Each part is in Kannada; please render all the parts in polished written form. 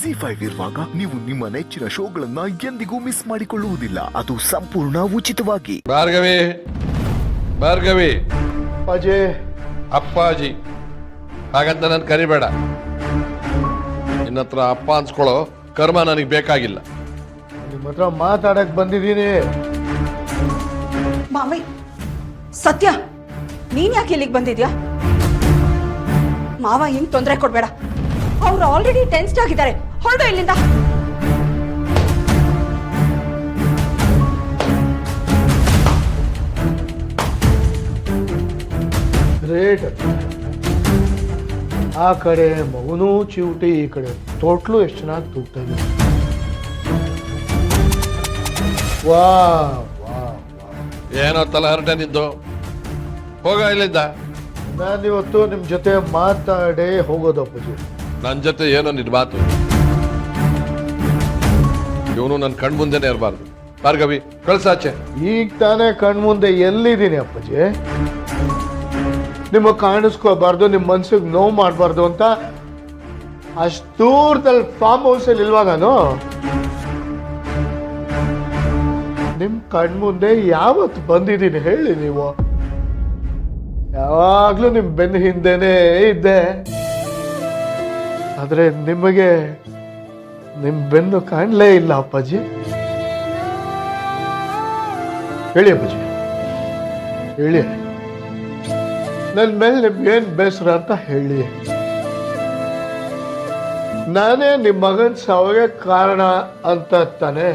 ZEE5 ಇರುವಾಗ ನೀವು ನಿಮ್ಮ ನೆಚ್ಚಿನ ಶೋಗಳನ್ನ ಎಂದಿಗೂ ಮಿಸ್ ಮಾಡಿಕೊಳ್ಳುವುದಿಲ್ಲ. ಅದು ಸಂಪೂರ್ಣ ಉಚಿತವಾಗಿ. ಭಾರ್ಗವಿ ಭಾರ್ಗವಿ ಅಜಯ್ ಅಪ್ಪಾಜಿ ಹಾಗಂತ ನಾನು ಕರಿಬೇಡ. ನಿನ್ನತ್ರ ಅಪ್ಪ ಅನ್ಸ್ಕೊಳ್ಳೋ ಕರ್ಮ ನನಗೆ ಬೇಕಾಗಿಲ್ಲ. ನಿಮ್ಮ ಹತ್ರ ಮಾತಾಡಕ್ ಬಂದಿದ್ದೀನಿ. ಮಾಮಿ ಸತ್ಯ, ನೀನ್ ಯಾಕೆ ಇಲ್ಲಿಗೆ ಬಂದಿದ್ಯಾ? ಮಾವ ಹಿಂಗ್ ತೊಂದರೆ ಕೊಡ್ಬೇಡ. ಅವ್ರು ಆಲ್ರೆಡಿ ಟೆನ್ಸ್ಡ್ ಆಗಿದ್ದಾರೆ. ಹೊರಡು ಇಲ್ಲಿಂದ. ಗ್ರೇಟ್. ಆ ಕಡೆ ಮಗುನೂ ಚಿವುಟಿ, ಈ ಕಡೆ ತೋಟ್ಲು ಎಷ್ಟು ಚೆನ್ನಾಗಿ ತೂಗ್ತಾ ಇದೆ. ವಾ ವಾ ಏನೋ ತಲೆ ಹರಟೆ ನಿಂದು. ಹೋಗ ಇಲ್ಲಿಂದ. ನಾನಿವತ್ತು ನಿಮ್ಮ ಜೊತೆ ಮಾತಾಡೇ ಹೋಗೋದು ಅಪ್ಪಾಜಿ. ನನ್ನ ಜೊತೆ ಏನೋ ನಿನ್ ಮಾತು. ಇವನು ನನ್ನ ಕಣ್ಮುಂದೆನೇ ಇರಬಾರ್ದು. ಭಾರ್ಗವಿ ಕಳ್ಸಾಚೆ. ಈಗ ತಾನೇ ಕಣ್ಮುಂದೆ ಎಲ್ಲಿದ್ದೀನಿ ಅಪ್ಪಾಜಿ? ನಿಮಗೆ ಕಾಣಿಸ್ಕೋಬಾರ್ದು, ನಿಮ್ಮ ಮನ್ಸಿಗೆ ನೋವು ಮಾಡಬಾರ್ದು ಅಂತ ಅಷ್ಟು ದೂರದಲ್ಲಿ ಫಾರ್ಮ್ ಹೌಸಲ್ಲಿ ಇಲ್ವಾ ನಾನು? ನಿಮ್ಮ ಕಣ್ಮುಂದೆ ಯಾವತ್ತು ಬಂದಿದ್ದೀನಿ ಹೇಳಿ ನೀವು? ಯಾವಾಗ್ಲೂ ನಿಮ್ಮ ಬೆನ್ನ ಹಿಂದೆನೇ ಇದ್ದೆ. ಆದ್ರೆ ನಿಮಗೆ ನಿಮ್ಮ ಬೆನ್ನು ಕಾಣಲೇ ಇಲ್ಲ ಅಪ್ಪಾಜಿ. ಹೇಳಿ ಅಪ್ಪಾಜಿ, ಹೇಳಿ ನನ್ನ ಮೇಲೆ ನಿಮ್ಗೇನು ಬೇಸರ ಅಂತ ಹೇಳಿ. ನಾನೇ ನಿಮ್ಮ ಮಗನ ಸಾವಿಗೆ ಕಾರಣ ಅಂತ ತಾನೆ?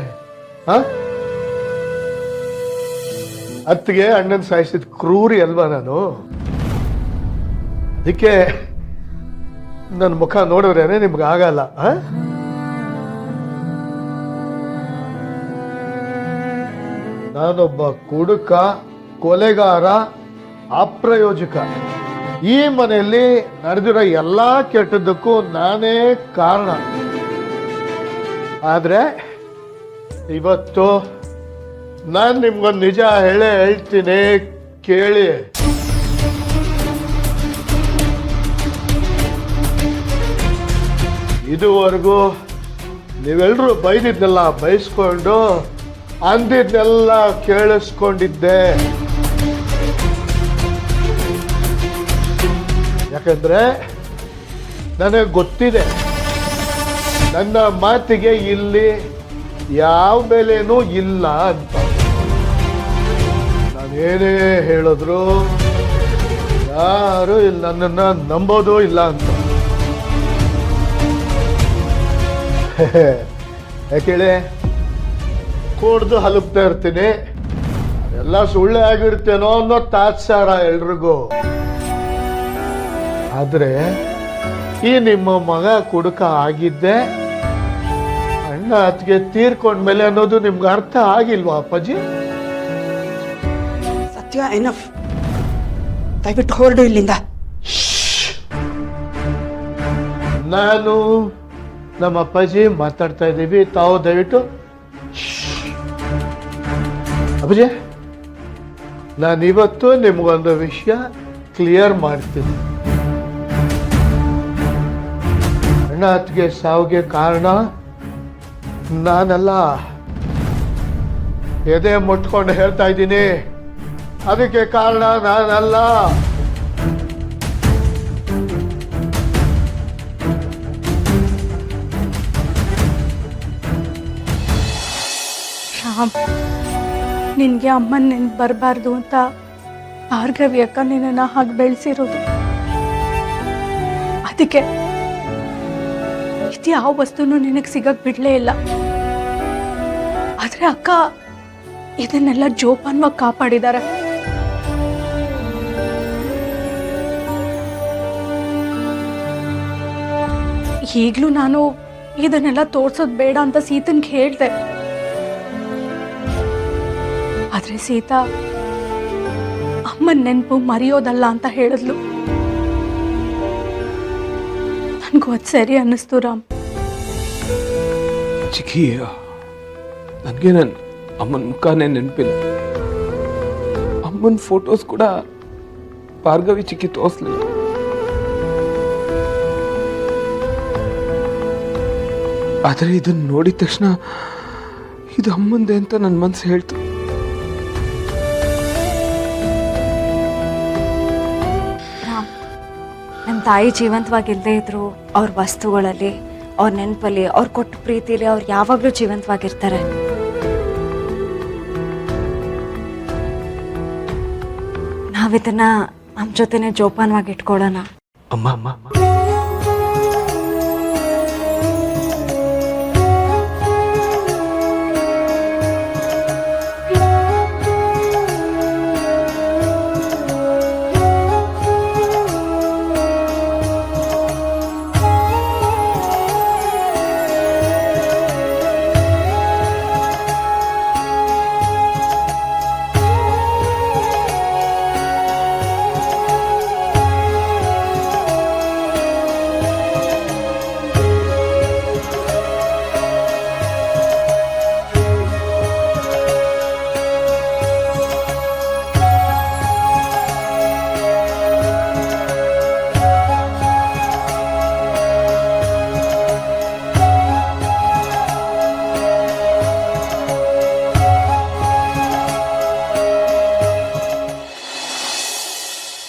ಅತ್ತಿಗೆ ಅಣ್ಣನ ಸಾಯಿಸಿದ ಕ್ರೂರಿ ಅಲ್ವಾ ನಾನು? ಅದಕ್ಕೆ ನನ್ನ ಮುಖ ನೋಡಿದ್ರೇನೆ ನಿಮ್ಗೆ ಆಗಲ್ಲ. ನಾನೊಬ್ಬ ಕುಡುಕ, ಕೊಲೆಗಾರ, ಅಪ್ರಯೋಜಕ. ಈ ಮನೆಯಲ್ಲಿ ನಡೆದಿರೋ ಎಲ್ಲಾ ಕೆಟ್ಟದ್ದಕ್ಕೂ ನಾನೇ ಕಾರಣ. ಆದ್ರೆ ಇವತ್ತು ನಾನು ನಿಮ್ಗೊಂದು ನಿಜ ಹೇಳ್ತೀನಿ, ಕೇಳಿ. ಇದುವರೆಗೂ ನೀವೆಲ್ಲರೂ ಬೈದಿದ್ದೆಲ್ಲ ಬಯಸ್ಕೊಂಡು ಅಂದಿದ್ನೆಲ್ಲ ಕೇಳಿಸ್ಕೊಂಡಿದ್ದೆ. ಯಾಕಂದ್ರೆ ನನಗೆ ಗೊತ್ತಿದೆ ನನ್ನ ಮಾತಿಗೆ ಇಲ್ಲಿ ಯಾವ ಬೆಲೆನೂ ಇಲ್ಲ ಅಂತ. ನಾನೇನೇ ಹೇಳಿದ್ರು ಯಾರು ಇಲ್ಲಿ ನನ್ನನ್ನು ನಂಬೋದೂ ಇಲ್ಲ ಅಂತ. ಯಾಕೇಳಿ ಕೂಡ್ದು ಹಲುಪ್ತಾ ಇರ್ತೀನಿ. ಅದೆಲ್ಲ ಸುಳ್ಳೆ ಆಗಿರ್ತೇನೋ ಅನ್ನೋ ತಾತ್ಸಾರ ಎಲ್ರಿಗೂ. ಆದ್ರೆ ಈ ನಿಮ್ಮ ಮಗ ಕುಡುಕ ಆಗಿದ್ದೆ ಅಣ್ಣ ಅತ್ತಿಗೆ ತೀರ್ಕೊಂಡ್ಮೇಲೆ ಅನ್ನೋದು ನಿಮ್ಗೆ ಅರ್ಥ ಆಗಿಲ್ವಾ ಅಪ್ಪಾಜಿ? ಸತ್ಯ, ಎನಫ್. ದಯವಿಟ್ಟು ಹೊರಡು ಇಲ್ಲಿಂದ. ನಾನು ನಮ್ಮ ಅಪ್ಪಾಜಿ ಮಾತಾಡ್ತಾ ಇದ್ದೀವಿ, ತಾವು ದಯವಿಟ್ಟು. ಅಪ್ಪಾಜಿ, ನಾನಿವತ್ತು ನಿಮ್ಗೊಂದು ವಿಷಯ ಕ್ಲಿಯರ್ ಮಾಡ್ತೀನಿ. ಅಣ್ಣ ಅತ್ತಿಗೆ ಸಾವಿಗೆ ಕಾರಣ ನಾನಲ್ಲ. ಎದೆ ಮುಟ್ಕೊಂಡು ಹೇಳ್ತಾ ಇದ್ದೀನಿ, ಅದಕ್ಕೆ ಕಾರಣ ನಾನಲ್ಲ. ಶ್ಯಾಮ್, ನಿನ್ಗೆ ಅಮ್ಮನ ನೆನ್ಪು ಬರಬಾರ್ದು ಅಂತ ಭಾರ್ಗವಿ ಅಕ್ಕ ನಿನ್ನ ಹಾಗೆ ಬೆಳೆಸಿರೋದು. ಅದಕ್ಕೆ ಇದು ಯಾವ ವಸ್ತುನು ನಿನಗೆ ಸಿಗಕ್ ಬಿಡ್ಲೇ ಇಲ್ಲ. ಆದ್ರೆ ಅಕ್ಕ ಇದನ್ನೆಲ್ಲ ಜೋಪಾನವಾಗಿ ಕಾಪಾಡಿದ್ದಾರೆ. ಈಗ್ಲೂ ನಾನು ಇದನ್ನೆಲ್ಲ ತೋರ್ಸೋದ್ ಬೇಡ ಅಂತ ಸೀತನ್ಗೆ ಹೇಳ್ದೆ. ಆದ್ರೆ ಸೀತಾ ಅಮ್ಮನ ನೆನಪು ಮರೆಯೋದಲ್ಲ ಅಂತ ಹೇಳಿದ್ಲು. ನನ್ಗೂ ಅದು ಸರಿ ಅನ್ನಿಸ್ತು ರಾಮ್. ಚಿಕ್ಕಿ, ನನಗೆ ನನ್ನ ಅಮ್ಮನ ಮುಖನೇ ನೆನಪಿಲ್ಲ. ಅಮ್ಮನ ಫೋಟೋಸ್ ಕೂಡ ಭಾರ್ಗವಿ ಚಿಕ್ಕಿ ತೋರಿಸ್ಲಿಲ್ಲ. ಆದರೆ ಇದನ್ನು ನೋಡಿದ ತಕ್ಷಣ ಇದು ಅಮ್ಮಂದೆ ಅಂತ ನನ್ನ ಮನಸ್ಸು ಹೇಳ್ತು. ರಾಮ್, ನಮ್ಮ ತಾಯಿ ಜೀವಂತವಾಗಿಲ್ಲದೆ ಇದ್ರು ಅವ್ರ ವಸ್ತುಗಳಲ್ಲಿ, ಅವ್ರ ನೆನಪಲ್ಲಿ, ಅವ್ರು ಕೊಟ್ಟ ಪ್ರೀತಿಲಿ ಅವ್ರು ಯಾವಾಗಲೂ ಜೀವಂತವಾಗಿರ್ತಾರೆ. ನಾವಿದನ್ನ ನಮ್ಮ ಜೊತೆನೆ ಜೋಪಾನವಾಗಿ ಇಟ್ಕೊಳ್ಳೋಣ. ಅಮ್ಮ ಅಮ್ಮ ಅಮ್ಮ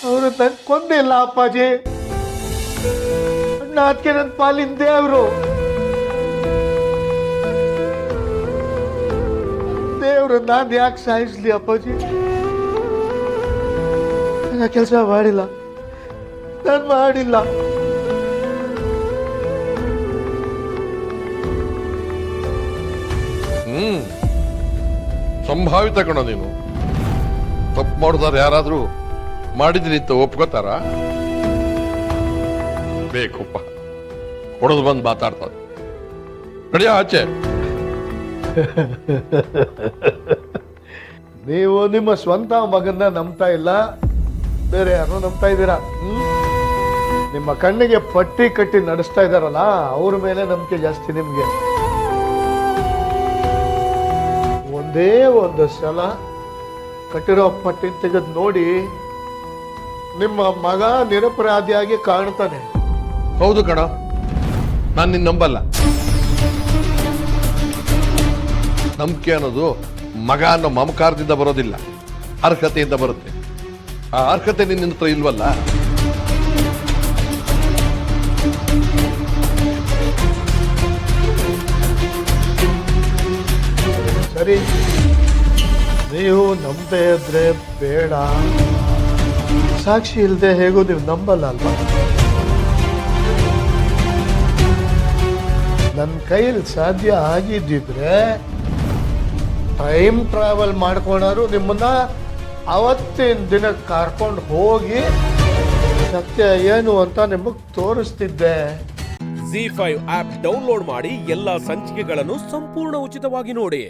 ಅವರು ನನ್ ಕೊಂದಿಲ್ಲ ಅಪ್ಪಾಜಿ. ಅಣ್ಣ ಅದಕ್ಕೆ ನನ್ನ ಪಾಲಿನ ದೇವ್ರು. ದೇವ್ರು ನಾನು ಯಾಕೆ ಸಾಯಿಸ್ಲಿ ಅಪ್ಪಾಜಿ? ನಾನು ಕೆಲಸ ಮಾಡಿಲ್ಲ, ನಾನು ಮಾಡಿಲ್ಲ. ಸಂಭಾವಿತ ಕಣ ನೀನು. ತಪ್ಪು ಮಾಡಿದಾರೆ ಯಾರಾದ್ರೂ ಮಾಡಿದ್ರಿ ಅಂತ ಒಪ್ಕೋತಾರ? ಬೇಕಪ್ಪ, ಹೊಡೆದು ಬಂದು ಮಾತಾಡ್ತಾರೆ. ನಡಿಯ ಆಚೆ. ನೀವು ನಿಮ್ಮ ಸ್ವಂತ ಮಗನ್ನ ನಂಬ್ತಾ ಇಲ್ಲ, ಬೇರೆ ಯಾರು ನಂಬ್ತಾ ಇದ್ದೀರಾ. ನಿಮ್ಮ ಕಣ್ಣಿಗೆ ಪಟ್ಟಿ ಕಟ್ಟಿ ನಡೆಸ್ತಾ ಇದ್ದಾರಲ್ಲ, ಅವ್ರ ಮೇಲೆ ನಂಬಿಕೆ ಜಾಸ್ತಿ ನಿಮ್ಗೆ. ಒಂದೇ ಒಂದು ಸಲ ಕಟ್ಟಿರೋ ಪಟ್ಟಿ ತೆಗೆದು ನೋಡಿ, ನಿಮ್ಮ ಮಗ ನಿರಪರಾಧಿಯಾಗಿ ಕಾಣ್ತಾನೆ. ಹೌದು ಕಣ, ನಾನು ನಿನ್ನ ನಂಬಲ್ಲ. ನಂಬಿಕೆ ಅನ್ನೋದು ಮಗ ಅನ್ನೋ ಮಮಕಾರದಿಂದ ಬರೋದಿಲ್ಲ, ಅರ್ಹತೆಯಿಂದ ಬರುತ್ತೆ. ಆ ಅರ್ಹತೆ ನಿನ್ನ ಹತ್ರ ಇಲ್ವಲ್ಲ. ಸರಿ, ನೀವು ನಂಬದೇ ಇದ್ರೆ ಬೇಡ. ಸಾಕ್ಷಿ ಇಲ್ಲದೆ ಹೇಗೂ ನೀವು ನಂಬಲ್ಲ ಅಲ್ವಾ? ನನ್ನ ಕೈಯಲ್ಲಿ ಸಾಧ್ಯ ಆಗಿದ್ದಿದ್ರೆ ಟೈಮ್ ಟ್ರಾವೆಲ್ ಮಾಡ್ಕೊಂಡಾರು ನಿಮ್ಮನ್ನ ಅವತ್ತಿನ ದಿನ ಕರ್ಕೊಂಡು ಹೋಗಿ ಸತ್ಯ ಏನು ಅಂತ ನಿಮಗೆ ತೋರಿಸ್ತಿದ್ದೆ. ZEE5 ಆಪ್ ಡೌನ್ಲೋಡ್ ಮಾಡಿ ಎಲ್ಲಾ ಸಂಚಿಕೆಗಳನ್ನು ಸಂಪೂರ್ಣ ಉಚಿತವಾಗಿ ನೋಡಿ.